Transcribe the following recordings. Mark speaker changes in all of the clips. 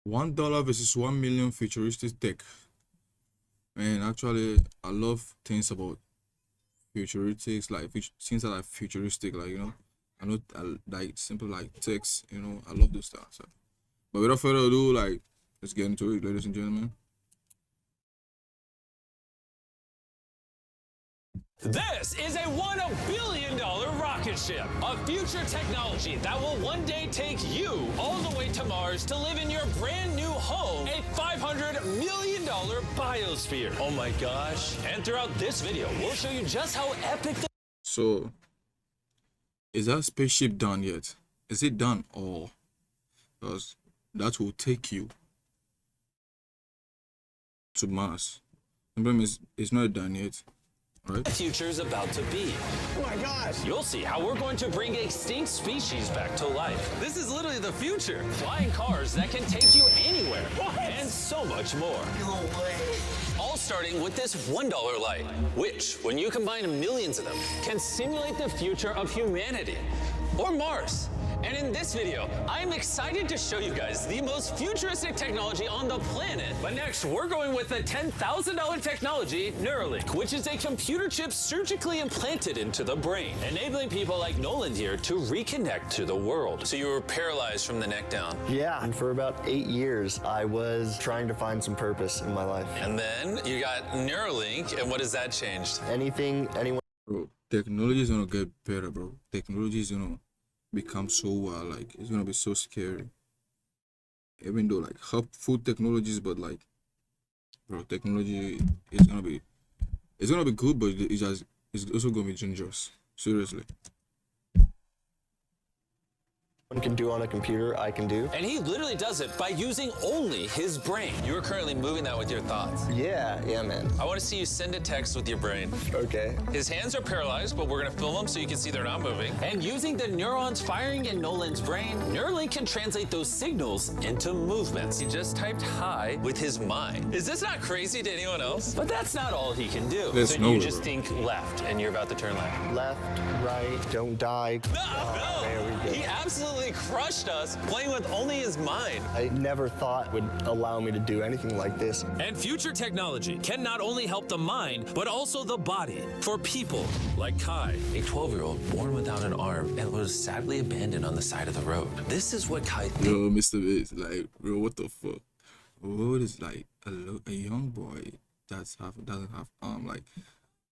Speaker 1: $1 versus 1 million futuristic tech. And actually, I love things about futuristics, like things that are futuristic, like I know like simple like text, I love those stuff. So, but without further ado, like let's get into it, ladies and gentlemen.
Speaker 2: This is a $1 billion rocket ship, a future technology that will one day take you all the way to Mars to live in your brand new home, a $500 million biosphere. Oh my gosh. And throughout this video, we'll show you just how epic the...
Speaker 1: So, is that spaceship done yet? Is it done? Or because that will take you to Mars. The problem is it's not done yet. Right.
Speaker 2: The future's about to be.
Speaker 3: Oh my gosh!
Speaker 2: You'll see how we're going to bring extinct species back to life. This is literally the future. Flying cars that can take you anywhere. What? And so much more.
Speaker 3: No way.
Speaker 2: All starting with this $1 light, which, when you combine millions of them, can simulate the future of humanity. Or Mars. And in this video, I'm excited to show you guys the most futuristic technology on the planet. But next, we're going with the $10,000 technology, Neuralink, which is a computer chip surgically implanted into the brain, enabling people like Nolan here to reconnect to the world. So you were paralyzed from the neck down.
Speaker 4: Yeah, and for about 8 years, I was trying to find some purpose in my life.
Speaker 2: And then you got Neuralink, and what has that changed?
Speaker 4: Anyone...
Speaker 1: Bro, technology is gonna get better, bro. Technology is gonna become so wild, like it's gonna be so scary. Even though like helpful technologies, but like, bro, technology is gonna be, it's gonna be good, but it's also gonna be dangerous. Seriously.
Speaker 4: can do on a computer, I can do.
Speaker 2: And he literally does it by using only his brain. You are currently moving that with your thoughts.
Speaker 4: Yeah, man.
Speaker 2: I want to see you send a text with your brain.
Speaker 4: Okay.
Speaker 2: His hands are paralyzed, but we're going to film them so you can see they're not moving. And using the neurons firing in Nolan's brain, Neuralink can translate those signals into movements. He just typed hi with his mind. Is this not crazy to anyone else? But that's not all he can do.
Speaker 1: There's
Speaker 2: so
Speaker 1: no
Speaker 2: you
Speaker 1: way,
Speaker 2: just
Speaker 1: bro.
Speaker 2: think left, and you're about to turn left.
Speaker 4: Left, right, don't die.
Speaker 2: No.
Speaker 4: There we go.
Speaker 2: He absolutely crushed us playing with only his mind.
Speaker 4: I never thought would allow me to do anything like this.
Speaker 2: And future technology can not only help the mind, but also the body for people like Kai, a 12-year-old born without an arm and was sadly abandoned on the side of the road. This is what Kai thinks.
Speaker 1: Yo, Mr. Bates, like, bro, what the fuck? What is like a young boy doesn't have arm? Like,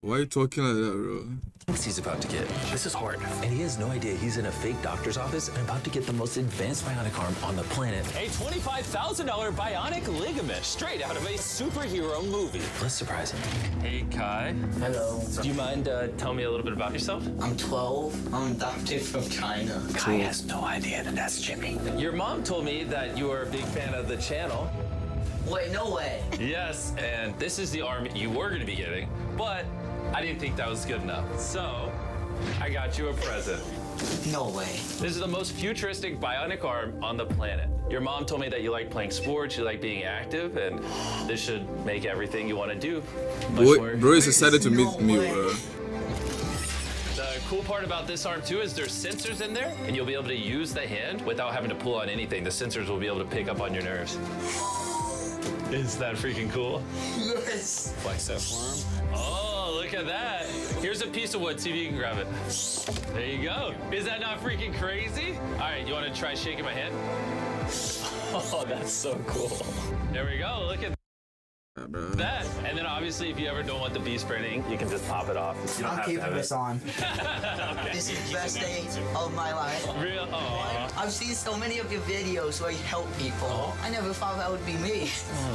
Speaker 1: why are you talking like that, bro?
Speaker 2: He's about to get. This is hard. And he has no idea he's in a fake doctor's office and about to get the most advanced bionic arm on the planet. A $25,000 bionic ligament straight out of a superhero movie. Less surprising. Hey, Kai.
Speaker 5: Hello.
Speaker 2: Do you mind telling me a little bit about yourself?
Speaker 5: I'm 12. I'm adopted from China.
Speaker 2: Kai has no idea that that's Jimmy. Your mom told me that you are a big fan of the channel.
Speaker 5: Wait, no way.
Speaker 2: Yes, and this is the arm you were going to be getting, but I didn't think that was good enough. So I got you a present.
Speaker 5: No way.
Speaker 2: This is the most futuristic bionic arm on the planet. Your mom told me that you like playing sports, you like being active, and this should make everything you want to do much more.
Speaker 1: Bro is excited to meet me,
Speaker 5: way.
Speaker 1: bro.
Speaker 2: The cool part about this arm too is there's sensors in there, and you'll be able to use the hand without having to pull on anything. The sensors will be able to pick up on your nerves. Is that freaking cool?
Speaker 5: Yes.
Speaker 2: Flex that for him. Oh, look at that. Here's a piece of wood. See if you can grab it. There you go. Is that not freaking crazy? All right, you want to try shaking my hand? Oh, that's so cool. There we go. Look at
Speaker 1: Bro.
Speaker 2: that. And then obviously, if you ever don't want the bee spraying, you can just pop it off. You don't
Speaker 5: I'm
Speaker 2: have to
Speaker 5: keeping
Speaker 2: have
Speaker 5: this
Speaker 2: it.
Speaker 5: on.
Speaker 2: Okay.
Speaker 5: This is the best day of my life.
Speaker 2: Real? Oh.
Speaker 5: I've seen so many of your videos where you help people. I never thought that would be me.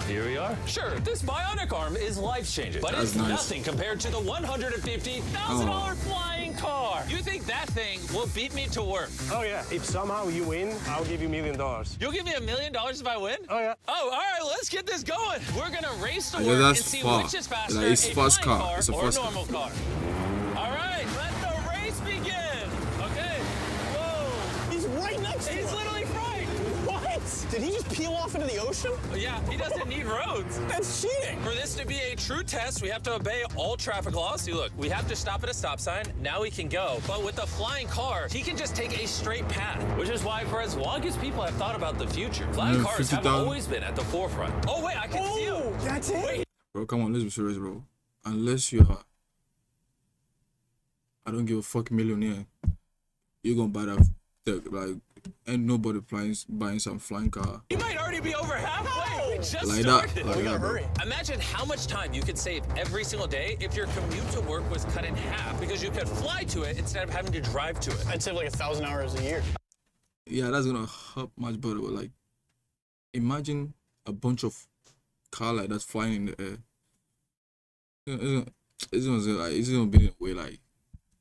Speaker 2: Here we are. Sure, this bionic arm is life-changing, but
Speaker 1: That's
Speaker 2: it's
Speaker 1: nice.
Speaker 2: nothing compared to the $150,000 flying car. You think that thing will beat me to work?
Speaker 3: Oh yeah, if somehow you win, I'll give you $1 million.
Speaker 2: You'll give me $1 million if I win?
Speaker 3: Oh yeah.
Speaker 2: Oh, all right, let's get this going. We're gonna race to
Speaker 1: Yeah,
Speaker 2: work and
Speaker 1: that's
Speaker 2: see
Speaker 1: far.
Speaker 2: which is faster,
Speaker 1: Like, it's
Speaker 2: a
Speaker 1: fast
Speaker 2: flying
Speaker 1: car. It's a
Speaker 2: or a
Speaker 1: fast car.
Speaker 2: normal car. All right, let the race begin. Okay. Whoa.
Speaker 3: He's right next to
Speaker 2: He's
Speaker 3: us.
Speaker 2: literally right. What?
Speaker 3: Did he just peel off into the ocean?
Speaker 2: Yeah, he doesn't need roads.
Speaker 3: That's cheating.
Speaker 2: For this to be a true test, we have to obey all traffic laws. See, look, we have to stop at a stop sign. Now he can go. But with the flying car, he can just take a straight path, which is why for as long as people have thought about the future, flying cars have always been at the forefront. Oh, wait, I can see you.
Speaker 3: That's it.
Speaker 2: Wait.
Speaker 1: Bro, come on, let's be serious, bro. Unless you're, I don't give a fuck millionaire, you're gonna buy that tech. Like, ain't nobody buying some flying car.
Speaker 2: You might already be over halfway. We just
Speaker 1: Like
Speaker 2: started.
Speaker 1: that, like that, bro.
Speaker 2: Imagine how much time you could save every single day if your commute to work was cut in half because you could fly to it instead of having to drive to it.
Speaker 3: I'd save like 1,000 hours a year.
Speaker 1: Yeah, that's gonna help much better. But like, imagine a bunch of car like that flying in the air. It's gonna be in a way like,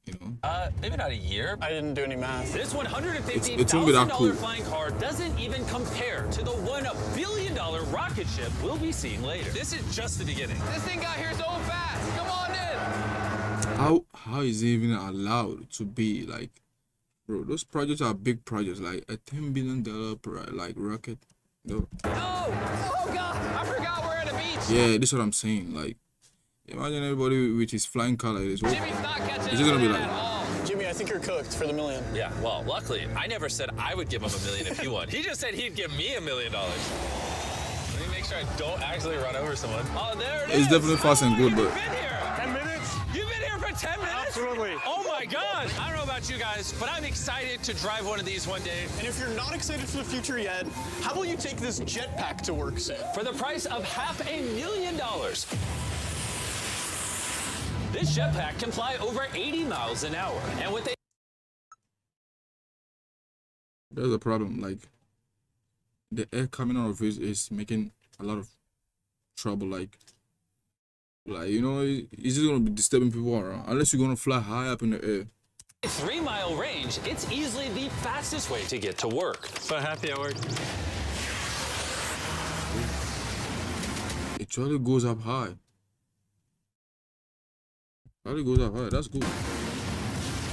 Speaker 1: you know.
Speaker 2: Maybe not a year.
Speaker 3: I didn't do any math.
Speaker 2: This $150,000
Speaker 1: It's gonna be that cool.
Speaker 2: flying car doesn't even compare to the $1 billion rocket ship we'll be seeing later. This is just the beginning. This thing got here so fast. Come on in.
Speaker 1: How is it even allowed to be like, bro? Those projects are big projects, like a $10 billion like rocket. No.
Speaker 2: Oh God! I forgot we're at a beach.
Speaker 1: Yeah, this is what I'm saying. Like, imagine everybody with his flying car like this.
Speaker 2: Jimmy's not catching
Speaker 1: It's just gonna be
Speaker 2: up
Speaker 1: like,
Speaker 2: at all.
Speaker 3: Jimmy, I think you're cooked for the million.
Speaker 2: Yeah, well, luckily, I never said I would give him $1 million if he won. He just said he'd give me $1 million. Let me make sure I don't actually run over someone. Oh, there it is.
Speaker 1: It's definitely fast and good, but
Speaker 2: You've been here.
Speaker 3: 10 minutes?
Speaker 2: You've been here for 10 minutes?
Speaker 3: Absolutely.
Speaker 2: Oh my God. I don't know about you guys, but I'm excited to drive one of these one day.
Speaker 3: And if you're not excited for the future yet, how about you take this jetpack to work soon?
Speaker 2: For the price of $500,000. This jetpack can fly over 80 miles an hour. And with a
Speaker 1: there's a problem. Like, the air coming out of it is making a lot of trouble. Like you know, it's just gonna be disturbing people around. Unless you're gonna fly high up in the air.
Speaker 2: 3-mile range, it's easily the fastest way to get to work.
Speaker 3: So happy at work.
Speaker 1: It really goes up high. That's good.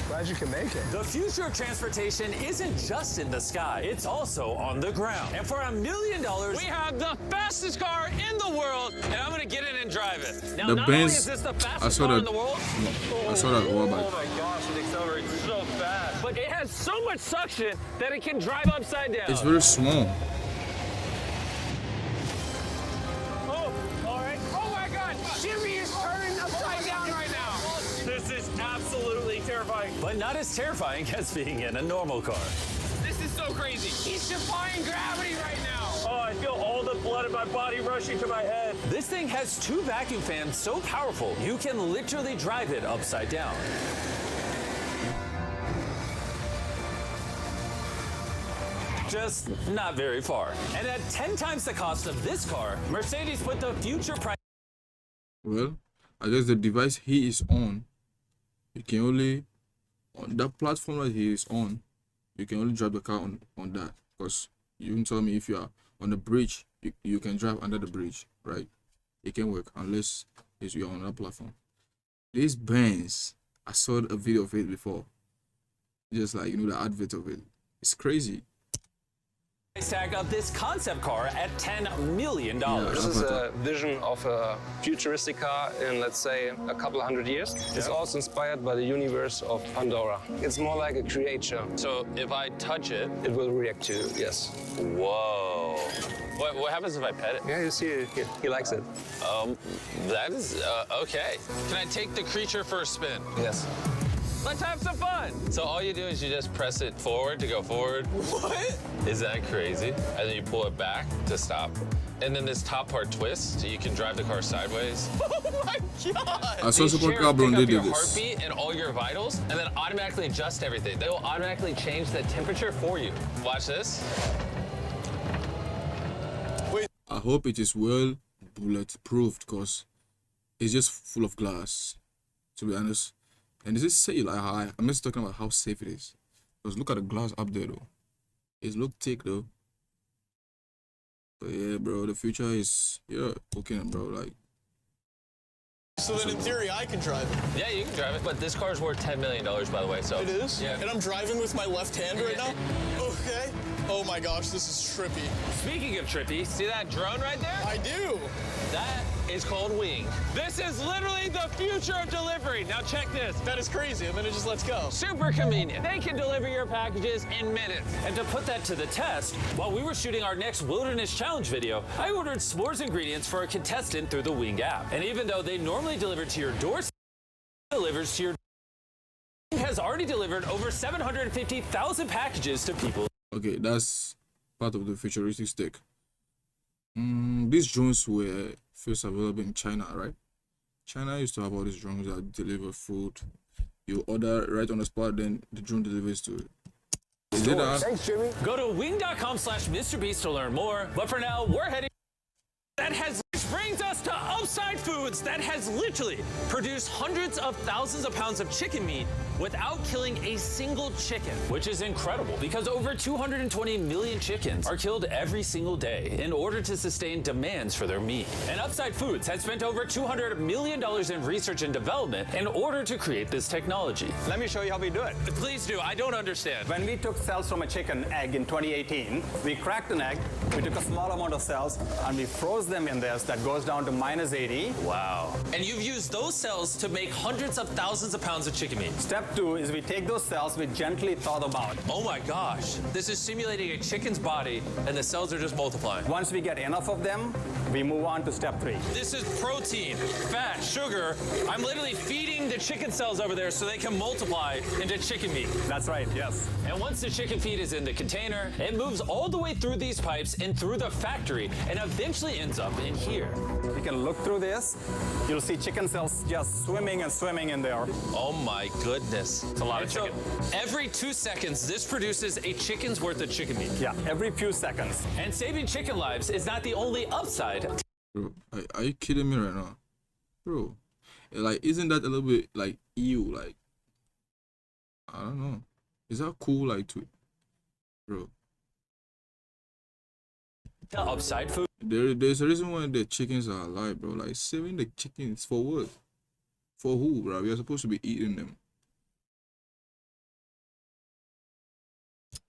Speaker 3: Glad you can make it.
Speaker 2: The future of transportation isn't just in the sky, it's also on the ground. And for $1 million, we have the fastest car in the world, and I'm gonna get in and drive it. Now,
Speaker 1: The
Speaker 2: not only
Speaker 1: Benz-
Speaker 2: is this the
Speaker 1: I
Speaker 2: fastest
Speaker 1: saw
Speaker 2: car in
Speaker 1: that-
Speaker 2: the world,
Speaker 1: I saw that wall back.
Speaker 2: oh my gosh, it accelerates so fast. But it has so much suction that it can drive upside down.
Speaker 1: It's very small.
Speaker 2: Oh, all right. Oh my God, Jimmy is turning upside down right now. This is absolutely terrifying. But not as terrifying as being in a normal car. This is so crazy. He's defying gravity right now. Oh, I feel all the blood in my body rushing to my head. This thing has 2 vacuum fans so powerful, you can literally drive it upside down. Just not very far. And at 10 times the cost of this car, Mercedes put the future price.
Speaker 1: Well, I guess the device he is on, you can only, on that platform that he is on, you can only drive the car on that. Because you can tell me if you are on the bridge, you can drive under the bridge, right? It can work unless you're on that platform. This Benz, I saw a video of it before. Just like, you know, the advert of it. It's crazy.
Speaker 2: Tag of this concept car at $10 million.
Speaker 6: This is a vision of a futuristic car in, let's say, a couple hundred years. It's also inspired by the universe of Pandora. It's more like a creature.
Speaker 2: So if I touch it,
Speaker 6: It will react to you, yes.
Speaker 2: whoa. What happens if I pet it?
Speaker 6: Yeah, you see, he likes it.
Speaker 2: That is, okay. Can I take the creature for a spin?
Speaker 6: Yes.
Speaker 2: Let's have some fun. So all you do is you just press it forward to go forward. What? Is that crazy? And then you pull it back to stop. And then this top part twists, so you can drive the car sideways.
Speaker 3: Oh my God!
Speaker 1: I saw
Speaker 2: These
Speaker 1: Super
Speaker 2: chairs
Speaker 1: Carbon,
Speaker 2: pick
Speaker 1: they
Speaker 2: up your
Speaker 1: did this.
Speaker 2: heartbeat and all your vitals, and then automatically adjust everything. They will automatically change the temperature for you. Watch this.
Speaker 1: I hope it is well bulletproof because it's just full of glass, to be honest. And does it say like I'm just talking about how safe it is? Because look at the glass up there though. It's look thick though. But yeah, bro, the future is okay, bro. Like,
Speaker 3: So then in theory, I can drive it.
Speaker 2: Yeah, you can drive it, but this car's worth $10 million, by the way. So
Speaker 3: It is?
Speaker 2: Yeah.
Speaker 3: And I'm driving with my left hand right now? Okay. Oh my gosh, this is trippy.
Speaker 2: Speaking of trippy, see that drone right there?
Speaker 3: I do.
Speaker 2: That is called Wing. This is literally the future of delivery. Now check this.
Speaker 3: That is crazy, and then it just lets go.
Speaker 2: Super convenient. They can deliver your packages in minutes. And to put that to the test, while we were shooting our next Wilderness Challenge video, I ordered s'mores ingredients for a contestant through the Wing app. And even though they normally deliver to your doorstep, it delivers to your Wing has already delivered over 750,000 packages to people.
Speaker 1: Okay, that's part of the futuristic stick. These drones were first available in China, right? China used to have all these drones that deliver food. You order right on the spot, then the drone delivers to it. Is it
Speaker 7: Thanks, Jimmy.
Speaker 2: Go to wing.com/MrBeast to learn more. But for now, we're heading. Which brings us to Upside Foods that has literally produced hundreds of thousands of pounds of chicken meat without killing a single chicken, which is incredible because over 220 million chickens are killed every single day in order to sustain demands for their meat. And Upside Foods has spent over $200 million in research and development in order to create this technology.
Speaker 8: Let me show you how we do it.
Speaker 2: Please do. I don't understand.
Speaker 8: When we took cells from a chicken egg in 2018, we cracked an egg, we took a small amount of cells, and we froze them in this that goes down to -80.
Speaker 2: Wow. And you've used those cells to make hundreds of thousands of pounds of chicken meat.
Speaker 8: Step 2 is we take those cells, we gently thaw them out.
Speaker 2: Oh my gosh. This is simulating a chicken's body and the cells are just multiplying.
Speaker 8: Once we get enough of them, we move on to step 3.
Speaker 2: This is protein, fat, sugar. I'm literally feeding the chicken cells over there so they can multiply into chicken meat.
Speaker 8: That's right, yes.
Speaker 2: And once the chicken feed is in the container, it moves all the way through these pipes and through the factory and eventually ends up in here.
Speaker 8: You can look through this. You'll see chicken cells just swimming and swimming in there.
Speaker 2: Oh my goodness. It's a lot of chicken. So every 2 seconds, this produces a chicken's worth of chicken meat.
Speaker 8: Yeah, every few seconds.
Speaker 2: And saving chicken lives is not the only upside.
Speaker 1: Bro, are you kidding me right now? Bro, like, isn't that a little bit like ew? Like, I don't know. Is that cool? Like, to, bro.
Speaker 2: The upside food.
Speaker 1: There's a reason why the chickens are alive, bro. Like, saving the chickens for what? For who, bro? We are supposed to be eating them.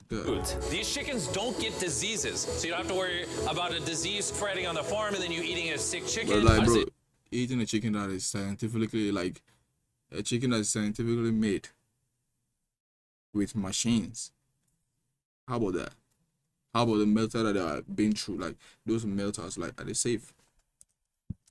Speaker 2: Foods. These chickens don't get diseases, so you don't have to worry about a disease spreading on the farm and then you eating a sick chicken.
Speaker 1: But like, bro, eating a chicken that is scientifically, like, a chicken that is scientifically made with machines. How about that? How about the melter that they are being through? Like, those melters, like, are they safe?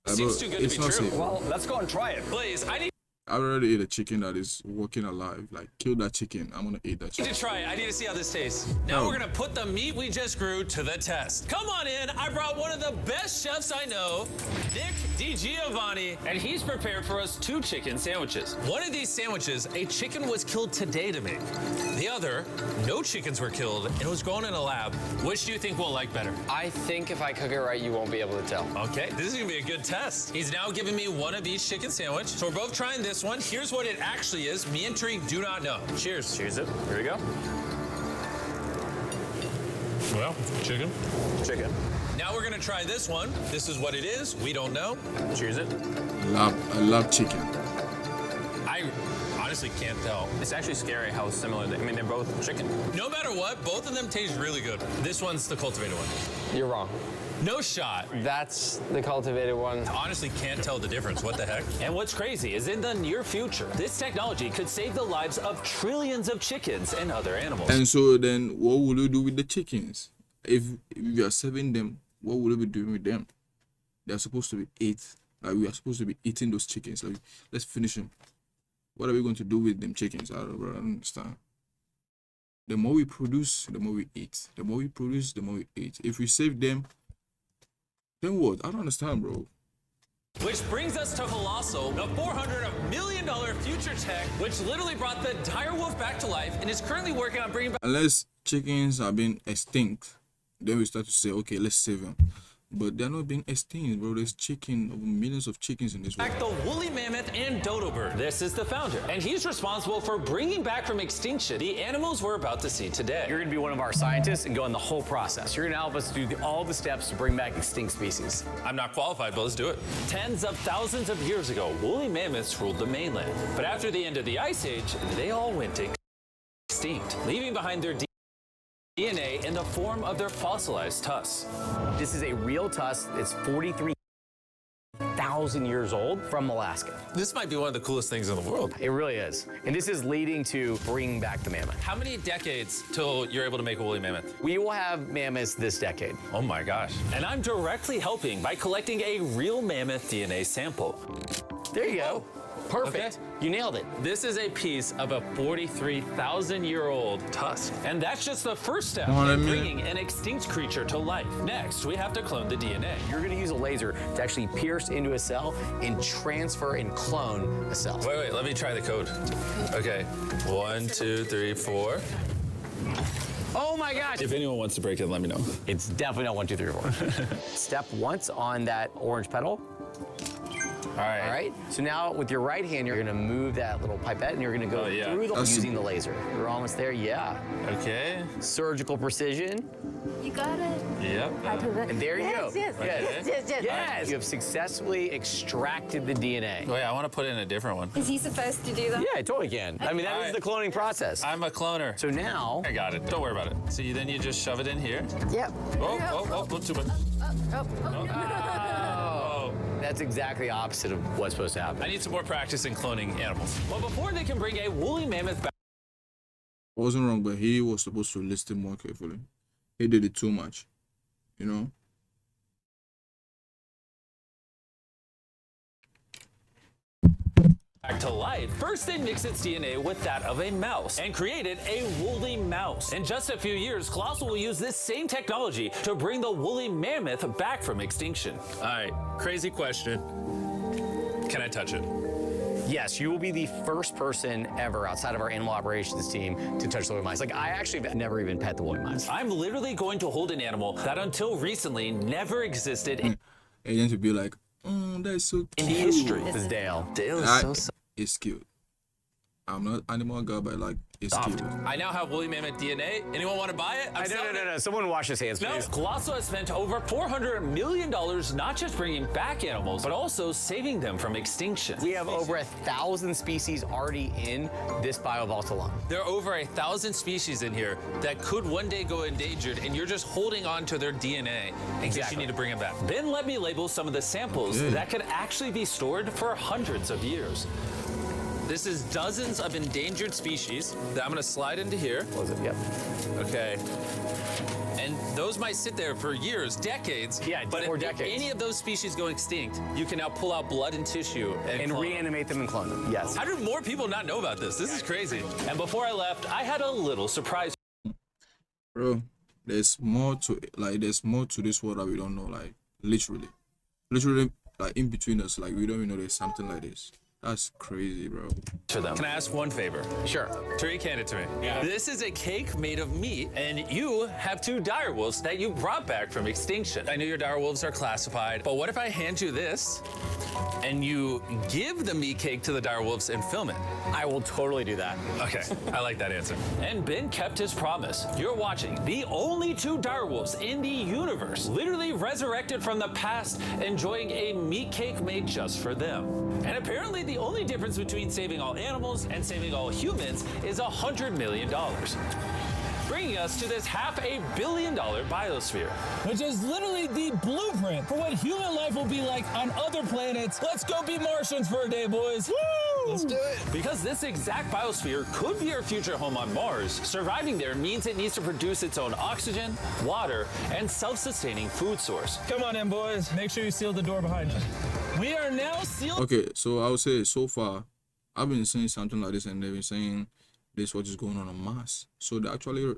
Speaker 1: Like,
Speaker 2: Seems
Speaker 1: bro,
Speaker 2: too good to
Speaker 1: it's
Speaker 2: be
Speaker 1: not
Speaker 2: true.
Speaker 1: safe.
Speaker 8: Well, let's go and try it.
Speaker 2: Blaze, I need
Speaker 1: I already ate a chicken that is walking alive. Like, kill that chicken. I'm gonna eat that chicken.
Speaker 2: to try it. I need to see how this tastes. Now we're gonna put the meat we just grew to the test. Come on in. I brought one of the best chefs I know, Nick DiGiovanni, and he's prepared for us 2 chicken sandwiches. One of these sandwiches, a chicken was killed today to make. The other, no chickens were killed and it was grown in a lab. Which do you think we'll like better?
Speaker 6: I think if I cook it right, you won't be able to tell.
Speaker 2: Okay, this is gonna be a good test. He's now giving me one of each chicken sandwich. So we're both trying this one. Here's what it actually is. Me and Tree do not know. Cheers.
Speaker 8: Cheers it. Here we go.
Speaker 2: Well, chicken.
Speaker 8: Chicken.
Speaker 2: Now we're gonna try this one. This is what it is. We don't know.
Speaker 8: Cheers it.
Speaker 1: I love chicken.
Speaker 2: I honestly can't tell.
Speaker 8: It's actually scary how similar they, I mean, they're both chicken.
Speaker 2: No matter what, both of them taste really good. This one's the cultivated one.
Speaker 6: You're wrong.
Speaker 2: No shot.
Speaker 6: That's the cultivated one.
Speaker 2: Honestly can't tell the difference. What the heck? And what's crazy is in the near future, this technology could save the lives of trillions of chickens and other animals.
Speaker 1: And so then, what will you do with the chickens? If you are serving them, what will you be doing with them? They are supposed to be ate. Like, we are supposed to be eating those chickens. Like, let's finish them. What are we going to do with them chickens? I don't understand. The more we produce, the more we eat. The more we produce, the more we eat. If we save them, then what? I don't understand, bro.
Speaker 2: Which brings us to Colossal, the $400 million future tech, which literally brought the dire wolf back to life and is currently working on bringing back.
Speaker 1: Unless chickens are being extinct, then we start to say, okay, let's save them. But they're not being extinct, bro. There's millions of chickens in this world.
Speaker 2: Back the woolly mammoth and dodo bird. This is the founder, and he's responsible for bringing back from extinction the animals we're about to see today.
Speaker 9: You're going to be one of our scientists and go in the whole process. You're going to help us do all the steps to bring back extinct species.
Speaker 2: I'm not qualified, but let's do it. Tens of thousands of years ago, woolly mammoths ruled the mainland. But after the end of the Ice Age, they all went extinct, leaving behind their DNA in the form of their fossilized tusks.
Speaker 9: This is a real tusk. It's 43,000 years old from Alaska.
Speaker 2: This might be one of the coolest things in the world.
Speaker 9: It really is. And this is leading to bringing back the mammoth.
Speaker 2: How many decades till you're able to make a woolly mammoth?
Speaker 9: We will have mammoths this decade.
Speaker 2: Oh my gosh. And I'm directly helping by collecting a real mammoth DNA sample.
Speaker 9: There you go. Perfect.
Speaker 2: Okay.
Speaker 9: You nailed it.
Speaker 2: This is a piece of a 43,000-year-old tusk. And that's just the first step in bringing an extinct creature to life. Next, we have to clone the DNA.
Speaker 9: You're going to use a laser to actually pierce into a cell and transfer and clone a cell.
Speaker 2: Wait, let me try the code. Okay, 1, 2, 3, 4.
Speaker 9: Oh my gosh.
Speaker 2: If anyone wants to break it, let me know.
Speaker 9: It's definitely not 1, 2, 3, or 4. Step once on that orange petal.
Speaker 2: All right.
Speaker 9: So now with your right hand, you're gonna move that little pipette and you're gonna go through the using the laser. You're almost there, yeah.
Speaker 2: Okay.
Speaker 9: Surgical precision.
Speaker 7: You got it.
Speaker 2: Yep.
Speaker 9: And there you go.
Speaker 7: Yes.
Speaker 9: Yes. You have successfully extracted the DNA.
Speaker 2: Wait, I want to put in a different one.
Speaker 7: Is he supposed to do that?
Speaker 9: Yeah, I totally can. I mean, that is the cloning process.
Speaker 2: I'm a cloner.
Speaker 9: So now...
Speaker 2: I got it. Don't worry about it. So then you just shove it in here.
Speaker 7: Yep.
Speaker 2: Oh, too much.
Speaker 9: That's exactly the opposite of what's supposed to happen.
Speaker 2: I need some more practice in cloning animals. Well, before they can bring a woolly mammoth back...
Speaker 1: Wasn't wrong, but he was supposed to listen more carefully. He did it too much, you know?
Speaker 2: Back to life. First, they mixed its DNA with that of a mouse and created a woolly mouse. In just a few years, Colossal will use this same technology to bring the woolly mammoth back from extinction. All right, crazy question. Can I touch it?
Speaker 9: Yes, you will be the first person ever outside of our animal operations team to touch the woolly mice. Like, I actually have never even pet the woolly mice.
Speaker 2: I'm literally going to hold an animal that until recently never existed in
Speaker 1: And then to be like, oh, that's so cute.
Speaker 2: in history.
Speaker 9: This is Dale.
Speaker 2: Dale is so
Speaker 1: It's cute. I'm not animal guy, but like, it's cute.
Speaker 2: I now have woolly mammoth DNA. Anyone want to buy it?
Speaker 9: No. Someone wash his hands, please.
Speaker 2: No, Colossal has spent over $400 million not just bringing back animals, but also saving them from extinction.
Speaker 9: We have over 1,000 species already in this biovault alone.
Speaker 2: There are over 1,000 species in here that could one day go endangered, and you're just holding on to their DNA in case you need to bring them back. Then let me label some of the samples that could actually be stored for hundreds of years. This is dozens of endangered species that I'm gonna slide into here.
Speaker 9: Close it, yep.
Speaker 2: Okay. And those might sit there for years, decades.
Speaker 9: Yeah,
Speaker 2: but
Speaker 9: or
Speaker 2: if
Speaker 9: decades.
Speaker 2: any of those species go extinct, you can now pull out blood and tissue and
Speaker 9: reanimate them and clone them. Yes.
Speaker 2: How did more people not know about this? This is crazy. And before I left, I had a little surprise.
Speaker 1: Bro, there's more to this world that we don't know, like literally, like in between us, like we don't even know there's something like this. That's crazy, bro.
Speaker 2: To them. Can I ask one favor?
Speaker 9: Sure.
Speaker 2: Tariq, hand it to me. Yeah. This is a cake made of meat, and you have 2 direwolves that you brought back from extinction. I know your direwolves are classified, but what if I hand you this, and you give the meat cake to the direwolves and film it?
Speaker 9: I will totally do that.
Speaker 2: Okay, I like that answer. And Ben kept his promise. You're watching the only 2 direwolves in the universe, literally resurrected from the past, enjoying a meat cake made just for them. And apparently the only difference between saving all animals and saving all humans is $100 million. Bringing us to this $500 million biosphere.
Speaker 10: Which is literally the blueprint for what human life will be like on other planets. Let's go be Martians for a day, boys. Woo!
Speaker 2: Let's do it. Because this exact biosphere could be our future home on Mars. Surviving there means it needs to produce its own oxygen, water, and self-sustaining food source.
Speaker 10: Come on in, boys. Make sure you seal the door behind you. We are now sealed.
Speaker 1: Okay, so I would say so far, I've been saying something like this, and they've been saying this what is going on Mars. So they're actually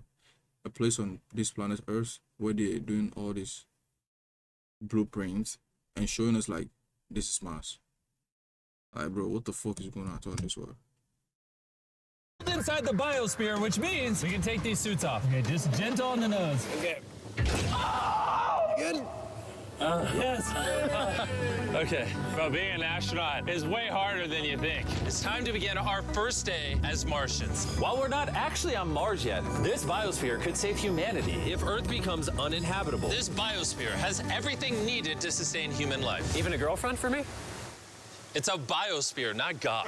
Speaker 1: a place on this planet Earth where they're doing all these blueprints and showing us like this is Mars. Like, bro, what the fuck is going on in this world?
Speaker 10: Inside the biosphere, which means we can take these suits off. Okay, just gentle on the nose. Okay. Oh, good. Yes.
Speaker 2: Okay. Bro, being an astronaut is way harder than you think. It's time to begin our first day as Martians. While we're not actually on Mars yet, this biosphere could save humanity if Earth becomes uninhabitable. This biosphere has everything needed to sustain human life.
Speaker 9: Even a girlfriend for me?
Speaker 2: It's a biosphere, not God.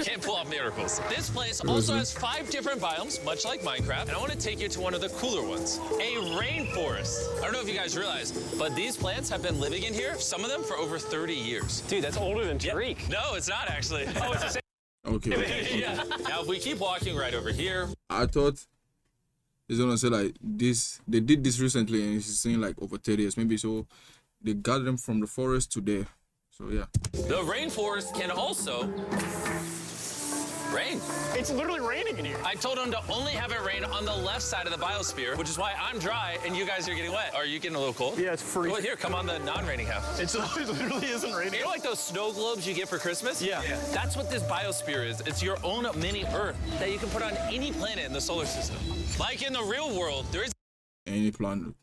Speaker 2: Can't pull off miracles. This place also has 5 different biomes, much like Minecraft, and I want to take you to one of the cooler ones, a rainforest. I don't know if you guys realize, but these plants have been living in here, some of them for over 30 years.
Speaker 3: Dude, that's older than Tariq.
Speaker 2: Yeah. No, it's not actually. Oh, it's the same.
Speaker 1: Okay.
Speaker 2: Yeah. Now, if we keep walking right over here.
Speaker 1: I thought it's gonna say like this. They did this recently, and it's saying like over 30 years, maybe. So they gathered them from the forest to there. So yeah.
Speaker 2: The rainforest can also rain.
Speaker 3: It's literally raining in here.
Speaker 2: I told them to only have it rain on the left side of the biosphere, which is why I'm dry and you guys are getting wet. Are you getting a little cold?
Speaker 3: Yeah, it's freezing.
Speaker 2: Well, here, come on the non-raining half.
Speaker 3: It literally isn't raining.
Speaker 2: You know like those snow globes you get for Christmas?
Speaker 3: Yeah.
Speaker 2: That's what this biosphere is. It's your own mini Earth that you can put on any planet in the solar system. Like in the real world, there is
Speaker 1: Any planet.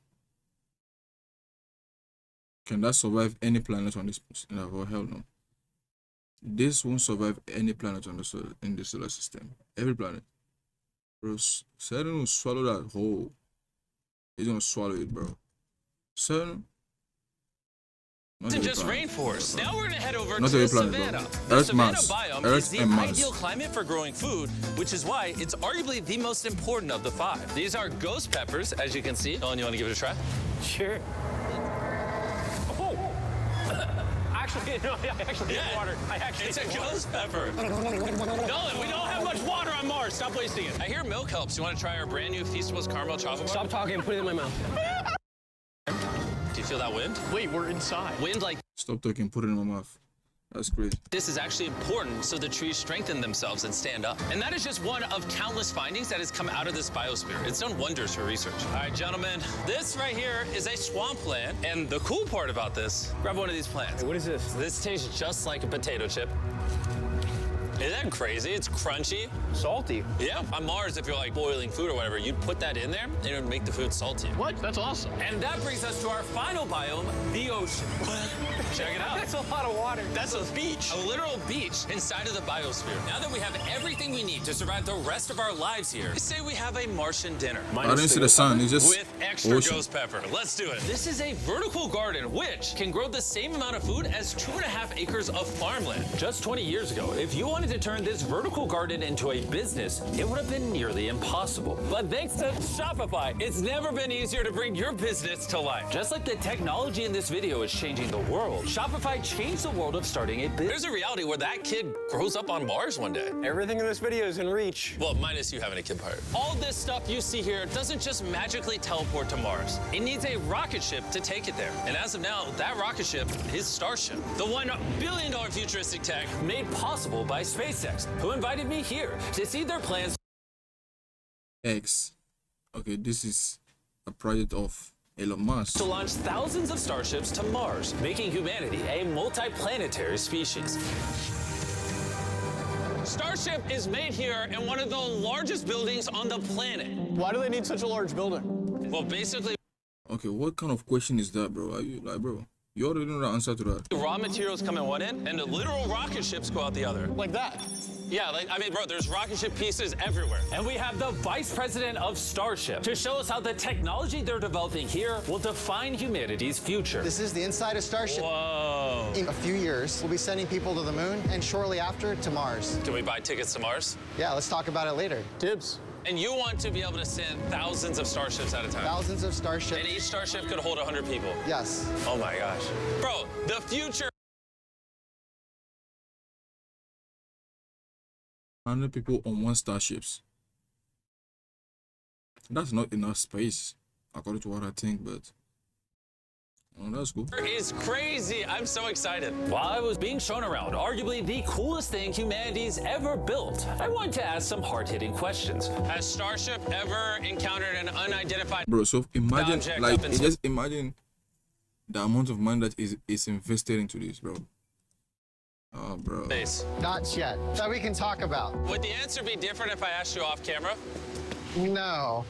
Speaker 1: Can that survive any planet on this? No, hell no. This won't survive any planet on the in the solar system. Every planet. Bro, Saturn will swallow that whole. He's gonna swallow it, bro. Saturn.
Speaker 2: isn't just rainforest. Now we're gonna head over
Speaker 1: Not
Speaker 2: to the
Speaker 1: every planet,
Speaker 2: savanna.
Speaker 1: bro.
Speaker 2: The
Speaker 1: Earth,
Speaker 2: savanna
Speaker 1: Mars.
Speaker 2: biome
Speaker 1: Earth
Speaker 2: is the
Speaker 1: and Mars.
Speaker 2: ideal climate for growing food, which is why it's arguably the most important of the 5. These are ghost peppers, as you can see. Nolan, you want to give it a try?
Speaker 3: Sure. Oh. Actually, no, I actually need water.
Speaker 2: It's a ghost pepper. Nolan, we don't have much water on Mars. Stop wasting it. I hear milk helps. You want to try our brand new Feastables caramel chocolate bar?
Speaker 3: Stop talking and put it in my mouth.
Speaker 2: Do you feel that wind?
Speaker 3: Wait, we're inside.
Speaker 2: Wind like
Speaker 1: Stop talking. Put it in my mouth. That's crazy.
Speaker 2: this is actually important so the trees strengthen themselves and stand up. And that is just one of countless findings that has come out of this biosphere. It's done wonders for research. All right, gentlemen, this right here is a swampland. And the cool part about this, grab one of these plants.
Speaker 3: What is this?
Speaker 2: This tastes just like a potato chip. Isn't that crazy? It's crunchy.
Speaker 3: Salty.
Speaker 2: Yeah. On Mars, if you're like boiling food or whatever, you'd put that in there and it would make the food salty.
Speaker 3: What? That's awesome.
Speaker 2: And that brings us to our final biome, the ocean. Check it out.
Speaker 3: That's a lot of water.
Speaker 2: That's a beach. A literal beach inside of the biosphere. Now that we have everything we need to survive the rest of our lives here, I say we have a Martian dinner.
Speaker 1: I didn't see the sun. It's just
Speaker 2: With extra
Speaker 1: ocean.
Speaker 2: ghost pepper. Let's do it. This is a vertical garden which can grow the same amount of food as 2.5 acres of farmland. Just 20 years ago, if you wanted to turn this vertical garden into a business, it would have been nearly impossible. But thanks to Shopify, it's never been easier to bring your business to life. Just like the technology in this video is changing the world, Shopify changed the world of starting a business. There's a reality where that kid grows up on Mars one day.
Speaker 3: Everything in this video is in reach.
Speaker 2: Well, minus you having a kid part. All this stuff you see here doesn't just magically teleport to Mars. It needs a rocket ship to take it there. And as of now, that rocket ship is Starship, the $1 billion futuristic tech made possible by SpaceX, who invited me here to see their plans.
Speaker 1: X. Okay, this is a project of Elon Musk.
Speaker 2: To launch thousands of starships to Mars, making humanity a multi-planetary species. Starship is made here in one of the largest buildings on the planet.
Speaker 3: Why do they need such a large building?
Speaker 2: Well, basically,
Speaker 1: Okay, what kind of question is that, bro? Are you like, bro? You already know the answer to that.
Speaker 2: raw materials come in one end and the literal rocket ships go out the other.
Speaker 3: Like that.
Speaker 2: Yeah, like, I mean, bro, there's rocket ship pieces everywhere. And we have the vice president of Starship to show us how the technology they're developing here will define humanity's future.
Speaker 11: This is the inside of Starship.
Speaker 2: Whoa.
Speaker 11: In a few years, we'll be sending people to the moon and shortly after to Mars.
Speaker 2: Can we buy tickets to Mars?
Speaker 11: Yeah, let's talk about it later.
Speaker 3: Dibs.
Speaker 2: And you want to be able to send thousands of starships at a time.
Speaker 11: Thousands of starships.
Speaker 2: And each starship could hold 100 people.
Speaker 11: Yes.
Speaker 2: Oh my gosh. Bro, the future.
Speaker 1: 100 people on one starships. That's not enough space, according to what I think, but oh, that's cool.
Speaker 2: Is crazy. I'm so excited. While I was being shown around, arguably the coolest thing humanity's ever built, I wanted to ask some hard-hitting questions. Has Starship ever encountered an unidentified
Speaker 1: Bro, so imagine,
Speaker 2: object
Speaker 1: like,
Speaker 2: up in
Speaker 1: just imagine the amount of money that is invested into this, bro. Oh, bro.
Speaker 2: space?
Speaker 11: Not yet. That we can talk about.
Speaker 2: Would the answer be different if I asked you off camera?
Speaker 11: No.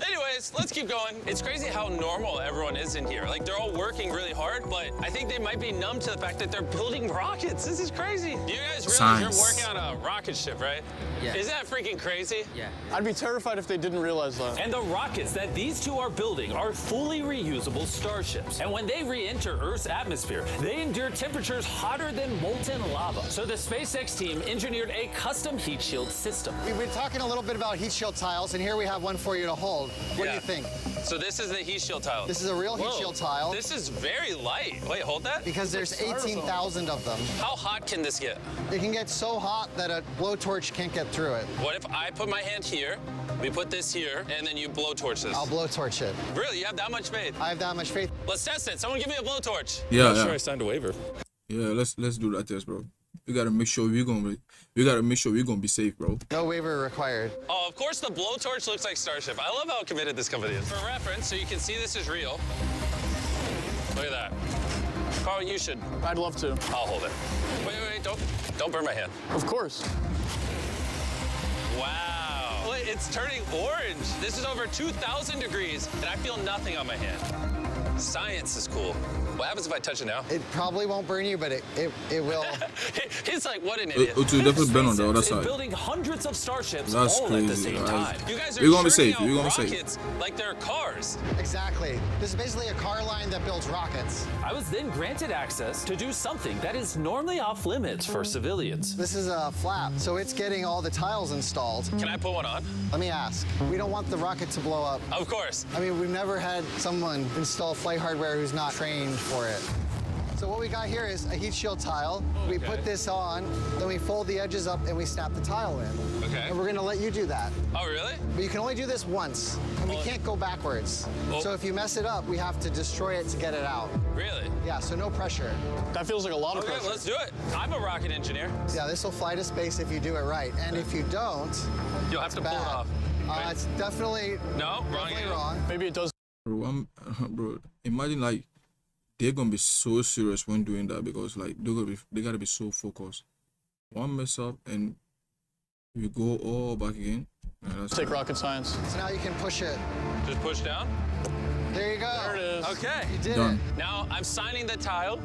Speaker 2: Anyways, Anyways, let's keep going. It's crazy how normal everyone is in here. Like, they're all working really hard, but I think they might be numb to the fact that they're building rockets. This is crazy. You guys realize you're working on a rocket ship, right?
Speaker 5: Yeah.
Speaker 2: Is that freaking crazy?
Speaker 5: Yeah.
Speaker 3: I'd be terrified if they didn't realize that.
Speaker 10: And the rockets that these two are building are fully reusable starships. And when they re-enter Earth's atmosphere, they endure temperatures hotter than molten lava. So the SpaceX team engineered a custom heat shield system.
Speaker 11: We've been talking a little bit about heat shield tiles, and here we have one for you to hold. What do you think?
Speaker 2: So this is the heat shield tile.
Speaker 11: This is a real heat shield tile.
Speaker 2: This is very light. Wait, hold that.
Speaker 11: Because there's 18,000 of them.
Speaker 2: How hot can this get?
Speaker 11: It can get so hot that a blowtorch can't get through it.
Speaker 2: What if I put my hand here, we put this here, and then you blowtorch this?
Speaker 11: I'll blowtorch it.
Speaker 2: Really? You have that much faith?
Speaker 11: I have that much faith.
Speaker 2: Let's test it. Someone give me a blowtorch.
Speaker 1: Yeah,
Speaker 12: I'm sure I signed a waiver.
Speaker 1: Yeah, let's do that test, bro. We gotta make sure we're gonna be safe, bro.
Speaker 11: No waiver required.
Speaker 2: Oh, of course the blowtorch looks like Starship. I love how committed this company is. For reference, so you can see this is real. Look at that. Carl, you should.
Speaker 3: I'd love to.
Speaker 2: I'll hold it. Wait, don't burn my hand.
Speaker 3: Of course.
Speaker 2: Wow. Look, it's turning orange. This is over 2,000 degrees, and I feel nothing on my hand. Science is cool. What happens if I touch it now?
Speaker 11: It probably won't burn you, but it will.
Speaker 2: He's like, what an idiot.
Speaker 1: It will definitely burn on the other side.
Speaker 10: Building hundreds of starships
Speaker 1: That's
Speaker 10: all
Speaker 1: crazy,
Speaker 10: at the same time.
Speaker 2: You guys are
Speaker 1: You're gonna be
Speaker 2: churning
Speaker 1: safe.
Speaker 2: out
Speaker 1: You're gonna be
Speaker 2: rockets
Speaker 1: safe.
Speaker 2: like they're cars.
Speaker 11: Exactly. This is basically a car line that builds rockets.
Speaker 10: I was then granted access to do something that is normally off limits for civilians.
Speaker 11: This is a flap, so it's getting all the tiles installed.
Speaker 2: Can I put one on?
Speaker 11: Let me ask. We don't want the rocket to blow up.
Speaker 2: Of course.
Speaker 11: I mean, we've never had someone install flight hardware who's not trained for it. So what we got here is a heat shield tile. We put this on, then we fold the edges up and we snap the tile in.
Speaker 2: Okay.
Speaker 11: And we're gonna let you do that.
Speaker 2: Oh, really?
Speaker 11: But you can only do this once, and we can't go backwards. So if you mess it up, we have to destroy it to get it out.
Speaker 2: Really?
Speaker 11: Yeah, so no pressure.
Speaker 3: That feels like a lot of
Speaker 2: Okay,
Speaker 3: pressure.
Speaker 2: let's do it. I'm a rocket engineer.
Speaker 11: Yeah, this will fly to space if you do it right. And if you don't,
Speaker 2: You'll have to pull it
Speaker 11: bad.
Speaker 2: off.
Speaker 11: It's definitely,
Speaker 2: No, wrong.
Speaker 11: definitely wrong.
Speaker 3: Maybe it does.
Speaker 1: Bro, bro, imagine like they're gonna be so serious when doing that because like they gotta be so focused. One mess up and you go all back again.
Speaker 3: Take rocket science.
Speaker 11: So now you can push it.
Speaker 2: Just push down.
Speaker 11: There you go.
Speaker 3: There it is.
Speaker 2: Okay.
Speaker 11: You did
Speaker 1: Done.
Speaker 11: it.
Speaker 2: Now I'm signing the tile.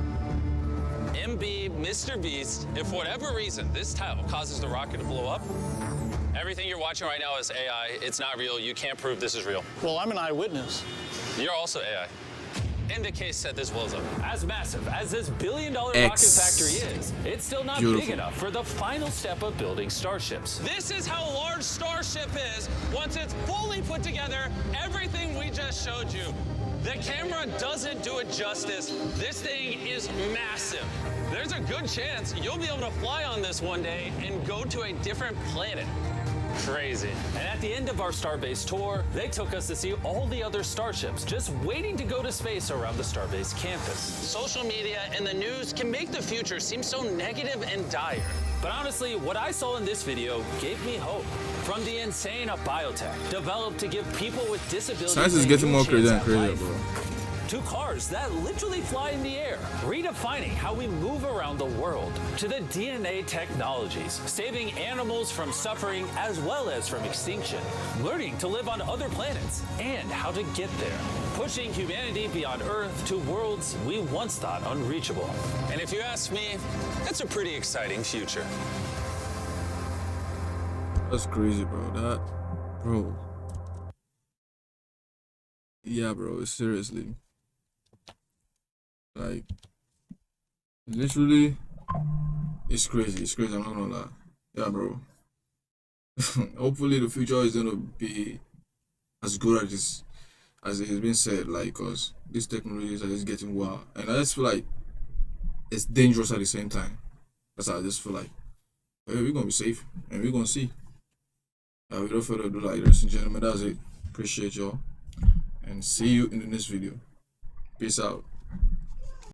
Speaker 2: MB, Mr. Beast, if for whatever reason this tile causes the rocket to blow up, everything you're watching right now is AI. It's not real. You can't prove this is real.
Speaker 3: Well, I'm an eyewitness.
Speaker 2: You're also AI. In the case that this blows up.
Speaker 10: As massive as this billion-dollar rocket factory is, it's still not big enough for the final step of building starships.
Speaker 2: This is how large Starship is. Once it's fully put together, everything we just showed you. The camera doesn't do it justice. This thing is massive. There's a good chance you'll be able to fly on this one day and go to a different planet. Crazy.
Speaker 10: And at the end of our Starbase tour, they took us to see all the other starships just waiting to go to space around the Starbase campus.
Speaker 2: Social media and the news can make the future seem so negative and dire.
Speaker 10: But honestly, what I saw in this video gave me hope. From the insane of biotech, developed to give people with disabilities
Speaker 1: Science is
Speaker 10: a
Speaker 1: getting
Speaker 10: new
Speaker 1: more
Speaker 10: chance
Speaker 1: crazy and
Speaker 10: at
Speaker 1: crazier,
Speaker 10: life,
Speaker 1: bro.
Speaker 10: to cars that literally fly in the air, redefining how we move around the world, to the DNA technologies, saving animals from suffering as well as from extinction, learning to live on other planets, and how to get there, pushing humanity beyond Earth to worlds we once thought unreachable.
Speaker 2: And if you ask me, that's a pretty exciting future.
Speaker 1: That's crazy, bro. Bro. Yeah, bro. Seriously. Like, literally, it's crazy. It's crazy. I'm not gonna lie. Yeah, bro. Hopefully, the future is gonna be as good as it has been said. Like, cause these technologies are just getting wild, and I just feel like it's dangerous at the same time. That's how I just feel like. Hey, we're gonna be safe, and we're gonna see. Without further ado, like, ladies and gentlemen, that's it. Appreciate y'all, and see you in the next video. Peace out.